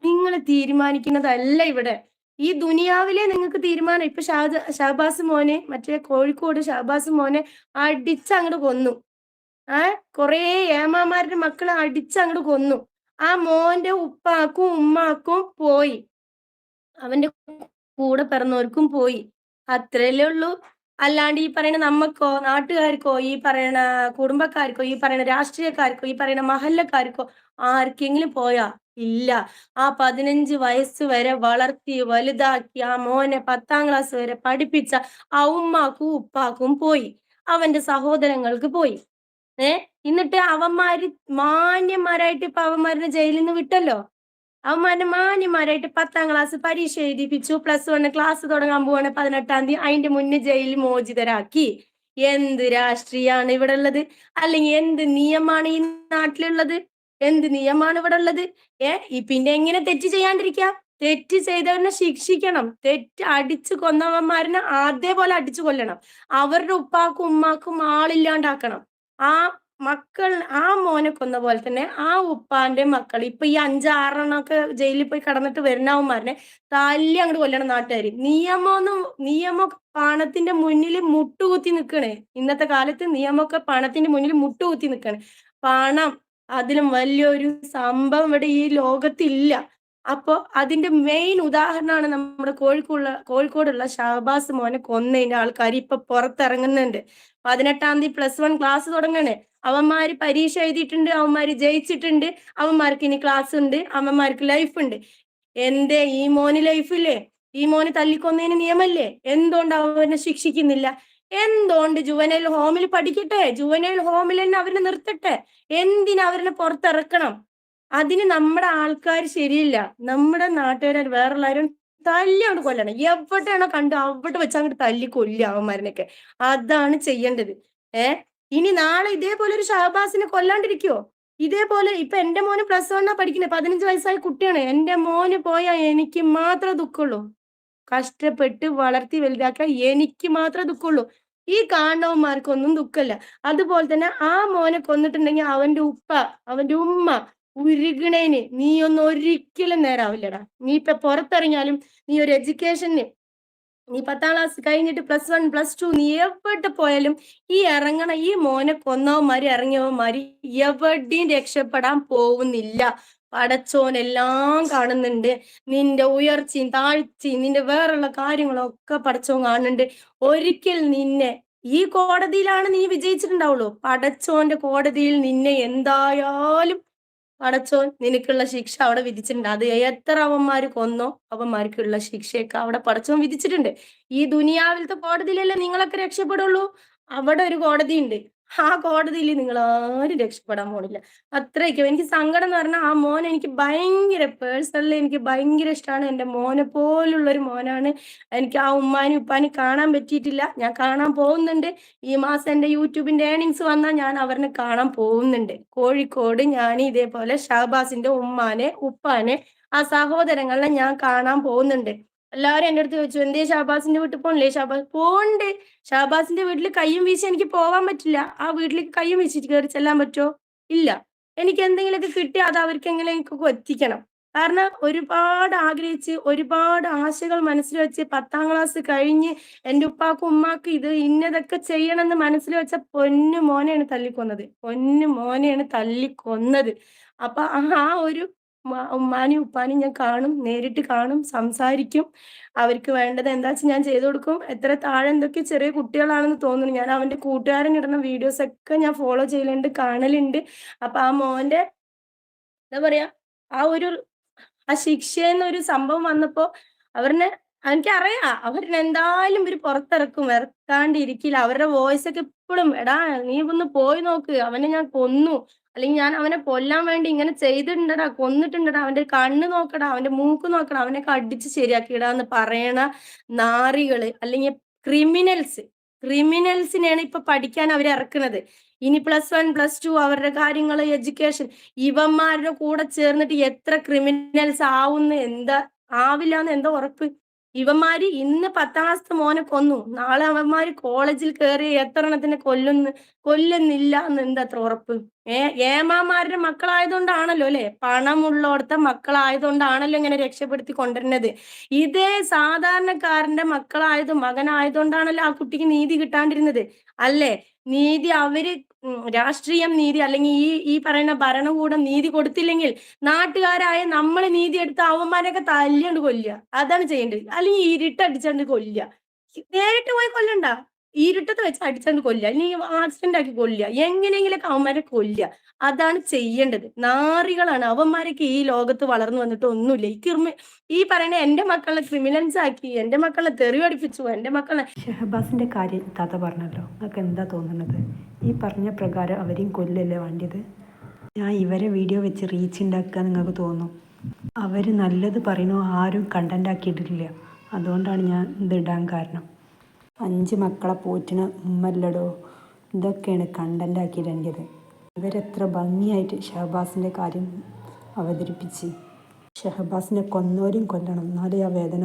നിങ്ങൾ തീരുമാനിക്കുന്നതല്ല ഇവിടെ. ഈ ദുനിയാവിലെ നിങ്ങൾക്ക് തീരുമാനം. ഇപ്പൊ ഷഹബാസ് മോനെ, മറ്റേ കോഴിക്കോട് ഷഹബാസ് മോനെ അടിച്ചങ്ങട് കൊന്നു. കൊറേ ഏമാമാരുടെ മക്കളെ അടിച്ചങ്ങട് കൊന്നു. ആ മോന്റെ ഉപ്പാക്കും ഉമ്മാക്കും പോയി. അവന്റെ കൂടെ പിറന്നവർക്കും പോയി. അത്രയല്ലേ ഉള്ളൂ. അല്ലാണ്ട് ഈ പറയുന്ന നമ്മക്കോ, നാട്ടുകാർക്കോ, ഈ പറയണ കുടുംബക്കാർക്കോ, ഈ പറയുന്ന രാഷ്ട്രീയക്കാർക്കോ, ഈ പറയുന്ന മഹല്ലക്കാർക്കോ ആർക്കെങ്കിലും പോയാ? ഇല്ല. ആ 15 വയസ്സ് വരെ വളർത്തി വലുതാക്കി ആ മോനെ 10ാം ക്ലാസ് വരെ പഠിപ്പിച്ച ആ ഉമ്മാക്കും ഉപ്പാക്കും പോയി. അവന്റെ സഹോദരങ്ങൾക്ക് പോയി. ഏ എന്നിട്ട് അവന്മാര് മാന്യന്മാരായിട്ട് ഇപ്പൊ അവന്മാരിനെ ജയിലിൽ നിന്ന് വിട്ടല്ലോ. അവന്മാരെ മാന്യന്മാരായിട്ട് 10ാം ക്ലാസ് പരീക്ഷ എഴുതിപ്പിച്ചു. +1 ക്ലാസ് തുടങ്ങാൻ പോവാണ് 18ാം തീയതി. അതിന്റെ മുന്നേ ജയിൽ മോചിതരാക്കി. എന്ത് രാഷ്ട്രീയാണ് ഇവിടെ ഉള്ളത്? അല്ലെങ്കിൽ എന്ത് നിയമമാണ് ഈ നാട്ടിലുള്ളത്? എന്ത് നിയമമാണ് ഇവിടെ ഉള്ളത്? പിന്നെ എങ്ങനെ തെറ്റ് ചെയ്യാണ്ടിരിക്കാം? തെറ്റ് ചെയ്തവനെ ശിക്ഷിക്കണം. തെറ്റ് അടിച്ചു കൊന്നവന്മാരനെ അതേപോലെ അടിച്ചു കൊല്ലണം. അവരുടെ ഉപ്പാക്കും ഉമ്മാക്കും ആളില്ലാണ്ടാക്കണം. ആ മക്കൾ ആ മോനെ കൊന്ന പോലെ തന്നെ ആ ഉപ്പാന്റെ മക്കൾ ഇപ്പൊ ഈ 5, 6 ജയിലിൽ പോയി കടന്നിട്ട് വരുന്നവന്മാരനെ തല്ലി അങ്ങോട്ട് കൊല്ലണം നാട്ടുകാര്. നിയമം പണത്തിന്റെ മുന്നിൽ മുട്ടുകുത്തി നിൽക്കണേ. ഇന്നത്തെ കാലത്ത് നിയമമൊക്കെ പണത്തിന്റെ മുന്നിൽ മുട്ടുകുത്തി നിൽക്കണേ. പണം അതിലും വലിയൊരു സംഭവം ഇവിടെ ഈ ലോകത്തില്ല. അപ്പൊ അതിന്റെ മെയിൻ ഉദാഹരണമാണ് നമ്മുടെ കോഴിക്കോടുള്ള ഷഹബാസ് മോനെ കൊന്നതിന്റെ ആൾക്കാർ ഇപ്പൊ പുറത്തിറങ്ങുന്നുണ്ട്. 18ാം തീയതി +1 ക്ലാസ് തുടങ്ങണേ. അവന്മാര് പരീക്ഷ എഴുതിയിട്ടുണ്ട്, അവന്മാര് ജയിച്ചിട്ടുണ്ട്, അവന്മാർക്ക് ഇനി ക്ലാസ് ഉണ്ട്, അവന്മാർക്ക് ലൈഫ് ഉണ്ട്. എന്തേ ഈ മോന് ലൈഫില്ലേ? ഈ മോന് തല്ലിക്കൊന്നതിന് നിയമല്ലേ? എന്തുകൊണ്ട് അവനെ ശിക്ഷിക്കുന്നില്ല? എന്തുകൊണ്ട് ജുവനൈൽ ഹോമിൽ പഠിക്കട്ടെ? ജുവനൈൽ ഹോമിൽ തന്നെ അവരെ നിർത്തട്ടെ. എന്തിനാ അവരെ പുറത്തിറക്കണം? അതിന് നമ്മുടെ ആൾക്കാർ ശരിയില്ല. നമ്മുടെ നാട്ടുകാർ വേറെല്ലാരും തല്ലി അങ്ങോട്ട് കൊല്ലണം. എവിടെയാണോ കണ്ടു അവിടെ വെച്ച് അങ്ങോട്ട് തല്ലി കൊല്ലുക അവന്മാരനൊക്കെ. അതാണ് ചെയ്യേണ്ടത്. ഇനി നാളെ ഇതേപോലെ ഒരു ഷഹബാസിനെ കൊല്ലാണ്ടിരിക്കുവോ? ഇതേപോലെ ഇപ്പൊ എന്റെ മോന് +1 പഠിക്കുന്നത്, 15 വയസ്സായ കുട്ടിയാണ്. എന്റെ മോന് പോയാൽ എനിക്ക് മാത്രമേ ദുഃഖമുള്ളൂ. കഷ്ടപ്പെട്ട് വളർത്തി വലുതാക്കാൻ എനിക്ക് മാത്രമേ ദുഃഖമുള്ളൂ. ഈ കാണുന്നവന്മാർക്കൊന്നും ദുഃഖമില്ല. അതുപോലെ തന്നെ ആ മോനെ കൊന്നിട്ടുണ്ടെങ്കിൽ അവന്റെ ഉപ്പ, അവന്റെ ഉമ്മ ഉരുകണേന് നീയൊന്നും ഒരിക്കലും നേരാവില്ലടാ. നീ ഇപ്പൊ പുറത്തിറങ്ങിയാലും നീ ഒരു എഡ്യൂക്കേഷന്, നീ 10ാം ക്ലാസ് കഴിഞ്ഞിട്ട് +1 +2 നീ എവിടെ പോയാലും ഈ മോനെ കൊന്നവന്മാര് ഇറങ്ങിയവന്മാര് എവിടെയും രക്ഷപ്പെടാൻ പോകുന്നില്ല. പടച്ചോൻ എല്ലാം കാണുന്നുണ്ട്. നിന്റെ ഉയർച്ചയും താഴ്ചയും നിന്റെ വേറുള്ള കാര്യങ്ങളൊക്കെ പടച്ചോൻ കാണുന്നുണ്ട്. ഒരിക്കൽ നിന്നെ ഈ കോടതിയിലാണ് നീ വിജയിച്ചിട്ടുണ്ടാവുള്ളൂ. പടച്ചോന്റെ കോടതിയിൽ നിന്നെ എന്തായാലും പടച്ചോൻ നിനക്കുള്ള ശിക്ഷ അവിടെ വിധിച്ചിട്ടുണ്ട്. അത് എത്ര അവന്മാര് കൊന്നോ അവന്മാർക്കുള്ള ശിക്ഷയൊക്കെ അവിടെ പടച്ചോൻ വിധിച്ചിട്ടുണ്ട്. ഈ ദുനിയാവിലത്തെ കോടതിയിലല്ലേ നിങ്ങളൊക്കെ രക്ഷപ്പെടുള്ളൂ. അവിടെ ഒരു കോടതി ഉണ്ട്. ആ കോടതിയിൽ നിങ്ങൾ ആരും രക്ഷപ്പെടാൻ പോണില്ല. അത്രയ്ക്കും എനിക്ക് സങ്കടം എന്ന് പറഞ്ഞാൽ ആ മോൻ എനിക്ക് ഭയങ്കര പേഴ്സണലി എനിക്ക് ഭയങ്കര ഇഷ്ടമാണ്. എന്റെ മോനെ പോലുള്ള ഒരു മോനാണ്. എനിക്ക് ആ ഉമ്മാനും ഉപ്പാനും കാണാൻ പറ്റിയിട്ടില്ല. ഞാൻ കാണാൻ പോകുന്നുണ്ട്. ഈ മാസം എന്റെ യൂട്യൂബിന്റെ ഏണിങ്സ് വന്നാൽ ഞാൻ അവരെ കാണാൻ പോകുന്നുണ്ട്. കോഴിക്കോട് ഞാൻ ഇതേപോലെ ഷഹബാസിന്റെ ഉമ്മാനെ ഉപ്പാനെ ആ സഹോദരങ്ങളെ ഞാൻ കാണാൻ പോകുന്നുണ്ട്. എല്ലാവരും എന്റെ അടുത്ത് ചോദിച്ചു, എന്തേ ഷഹബാസിന്റെ വീട്ടിൽ പോണില്ലേ? പോണ്ട്. ഷഹബാസിന്റെ വീട്ടിൽ കയ്യും വീശി എനിക്ക് പോവാൻ പറ്റില്ല. ആ വീട്ടിലേക്ക് കയ്യും വീശിട്ട് കയറി ചെല്ലാൻ പറ്റുമോ? ഇല്ല. എനിക്ക് എന്തെങ്കിലുമൊക്കെ കിട്ടി അത് അവർക്ക് എങ്ങനെയൊക്കെ എത്തിക്കണം. കാരണം ഒരുപാട് ആഗ്രഹിച്ച് ഒരുപാട് ആശകൾ മനസ്സിൽ വെച്ച് 10ാം ക്ലാസ് കഴിഞ്ഞ് എന്റെ ഉപ്പാക്കും ഉമ്മാക്കും ഇത് ഇന്നതൊക്കെ ചെയ്യണമെന്ന് മനസ്സിൽ വെച്ച പൊന്നു മോനെയാണ് തല്ലിക്കൊന്നത്. പൊന്നു മോനെയാണ് തല്ലിക്കൊന്നത്. അപ്പൊ ആ ഒരു ഉമ്മാനെയും ഉപ്പാനെയും ഞാൻ കാണും, നേരിട്ട് കാണും, സംസാരിക്കും. അവർക്ക് വേണ്ടത് എന്താച്ചാ ഞാൻ ചെയ്തു കൊടുക്കും. എത്ര താഴെ എന്തൊക്കെ ചെറിയ കുട്ടികളാണെന്ന് തോന്നുന്നു. ഞാൻ അവന്റെ കൂട്ടുകാരൻ ഇടുന്ന വീഡിയോസ് ഒക്കെ ഞാൻ ഫോളോ ചെയ്യലുണ്ട്, കാണലുണ്ട്. അപ്പൊ ആ മോന്റെ എന്താ പറയാ ആ ശിക്ഷയെന്നൊരു സംഭവം വന്നപ്പോ അവരിനെ എനിക്കറിയാം അവരിനെ എന്തായാലും ഇവര് പുറത്തിറക്കും, ഇറക്കാണ്ടിരിക്കില്ല. അവരുടെ വോയിസ് ഒക്കെ ഇപ്പോഴും എടാ നീ ഒന്ന് പോയി നോക്ക്, അവനെ ഞാൻ കൊന്നു, അല്ലെങ്കിൽ ഞാൻ അവനെ കൊല്ലാൻ വേണ്ടി ഇങ്ങനെ ചെയ്തിട്ടുണ്ടടാ, കൊന്നിട്ടുണ്ടടാ, അവന്റെ കണ്ണ് നോക്കടാ, അവന്റെ മൂക്ക് നോക്കടാ, അവനൊക്കെ അടിച്ച് ശരിയാക്കിയിടാന്ന് പറയണ നാറികള് അല്ലെങ്കിൽ ക്രിമിനൽസിനെയാണ് ഇപ്പൊ പഠിക്കാൻ അവർ ഇറക്കുന്നത്. ഇനി +1 +2 അവരുടെ കാര്യങ്ങള് എഡ്യൂക്കേഷൻ ഇവന്മാരുടെ കൂടെ ചേർന്നിട്ട് എത്ര ക്രിമിനൽസ് ആവില്ല എന്ന് എന്താ ഉറപ്പ്? ഇവന്മാര് ഇന്ന് 10ാം ക്ലാസ്സിലെ മോനെ കൊന്നു, നാളെ അവന്മാര് കോളേജിൽ കയറി എത്ര എണ്ണത്തിനെ കൊല്ലുന്നില്ല എന്ന് എന്താ ഉറപ്പ്? ഏമാമാരുടെ മക്കളായതുകൊണ്ടാണല്ലോ അല്ലെ, പണമുള്ളോടത്തെ മക്കളായതുകൊണ്ടാണല്ലോ ഇങ്ങനെ രക്ഷപ്പെടുത്തി കൊണ്ടുവരുന്നത്. ഇതേ സാധാരണക്കാരന്റെ മകനായതുകൊണ്ടാണല്ലോ ആ കുട്ടിക്ക് നീതി കിട്ടാണ്ടിരുന്നത് അല്ലേ? നീതി അവര് രാഷ്ട്രീയം നീതി അല്ലെങ്കിൽ ഈ പറയുന്ന ഭരണകൂടം നീതി കൊടുത്തില്ലെങ്കിൽ നാട്ടുകാരായ നമ്മൾ നീതി എടുത്ത് അവന്മാരെയൊക്കെ തല്ലിയാണ്ട് കൊല്ലുക, അതാണ് ചെയ്യേണ്ടത്. അല്ലെങ്കിൽ ഇരുട്ടടിച്ചാണ്ട് കൊല്ലുക, നേരിട്ട് പോയി കൊല്ലണ്ട, ഇരുട്ടത്ത് വെച്ച് അടിച്ചാണ്ട് കൊല്ലുക, അല്ലെങ്കിൽ ആക്സിഡന്റ് ആക്കി കൊല്ലുക, എങ്ങനെയെങ്കിലൊക്കെ അവന്മാരെ കൊല്ലുക, അതാണ് ചെയ്യേണ്ടത്. നാറികളാണ് അവന്മാരൊക്കെ. ഈ ലോകത്ത് വളർന്നു വന്നിട്ട് ഒന്നുമില്ല. ഈ പറയുന്ന എന്റെ മക്കളെ ക്രിമിനൽസ് ആക്കി, എന്റെ മക്കളെ തെറി പഠിപ്പിച്ചു, എന്റെ മക്കളെ. ഷഹബാസിൻ്റെ കാര്യം താത്ത പറഞ്ഞല്ലോ, നിങ്ങൾക്ക് എന്താ തോന്നുന്നത്? ഈ പറഞ്ഞ പ്രകാരം അവരെയും കൊല്ലല്ലേ വേണ്ടിയത്? ഞാൻ ഇവരെ വീഡിയോ വെച്ച് റീച്ച് ഉണ്ടാക്കുക നിങ്ങൾക്ക് തോന്നും. അവർ നല്ലത് പറയുന്നോ ആരും കണ്ടന്റ് ആക്കിയിട്ടില്ല, അതുകൊണ്ടാണ് ഞാൻ ഇതിടാൻ കാരണം. 5 മക്കളെ പോറ്റിന ഉമ്മല്ലടോ, ഇതൊക്കെയാണ് കണ്ടന്റ് ആക്കിയിടേണ്ടത്. ഇവരെത്ര ഭംഗിയായിട്ട് ഷഹബാസിൻ്റെ കാര്യം അവതരിപ്പിച്ച്. ഷഹബാസിനെ കൊന്നോരും കൊല്ലണം, എന്നാലേ ആ വേദന